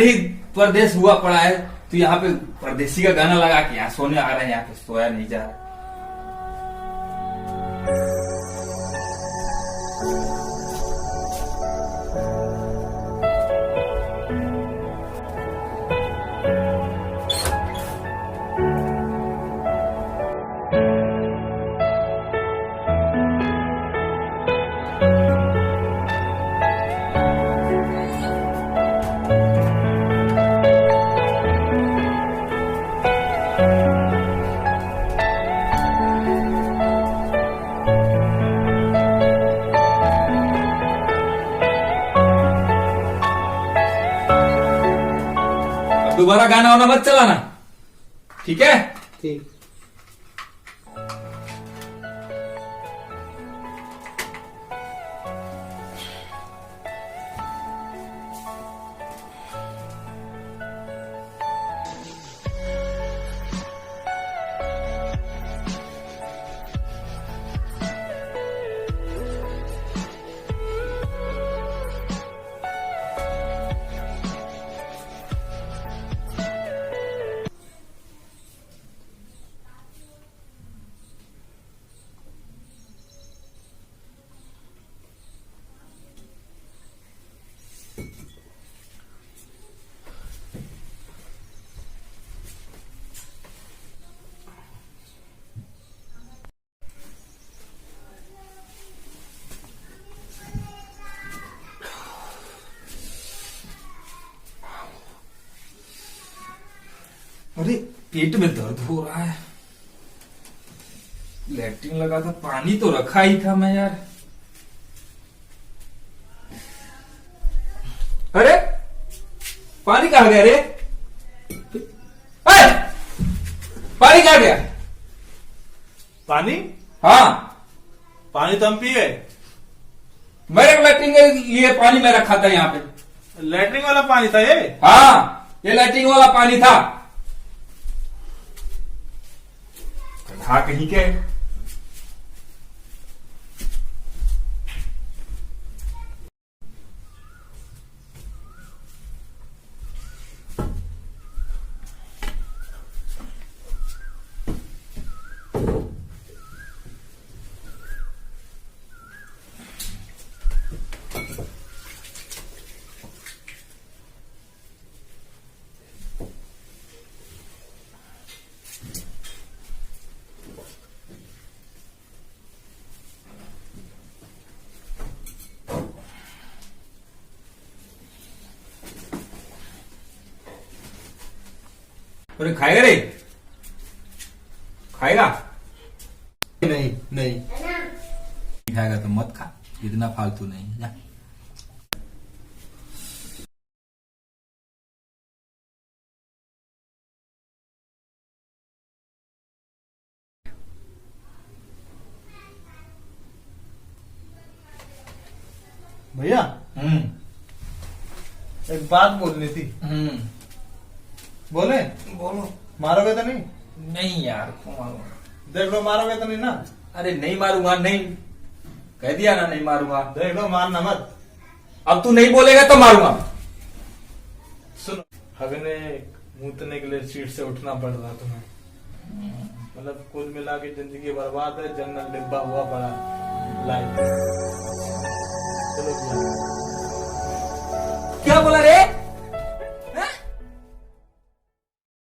ही परदेश हुआ पड़ा है, तो यहाँ पे परदेसी का गाना लगा के यहाँ सोने आ रहे हैं, यहाँ पे सोया नहीं जा रहा। दोबारा गाना वाना मत चलाना, ठीक है? ठीक। अरे पेट में दर्द हो रहा है, लैट्रिन लगा था, पानी तो रखा ही था मैं यार। अरे पानी कहाँ गया रे? पानी कहाँ गया? पानी? हाँ, पानी तो हम पिए। मेरे लैट्रिन के लिए पानी मैं रखा था यहाँ पे। लैट्रिन वाला पानी था ये? हाँ, ये लैट्रिन वाला पानी था। हाँ, कहीं के अरे खाएगा रे? खाएगा? नहीं नहीं खाएगा तो मत खा, इतना फालतू नहीं है। जा। भैया एक बात बोलनी थी। बोले? बोलो। मारोगे तो नहीं? नहीं यार, क्यों मारूंगा? देख लो, मारोगे तो नहीं ना? अरे नहीं मारूंगा, नहीं कह दिया ना, नहीं मारूंगा। देख लो, मारना मत। अब तू नहीं बोलेगा तो मारूंगा। सुनो, हगने मूतने के लिए सीट से उठना पड़ रहा तुम्हें, मतलब कुल मिला के जिंदगी बर्बाद है, जनरल डिब्बा हुआ पड़ा लाइफ। चलो क्या बोला रे?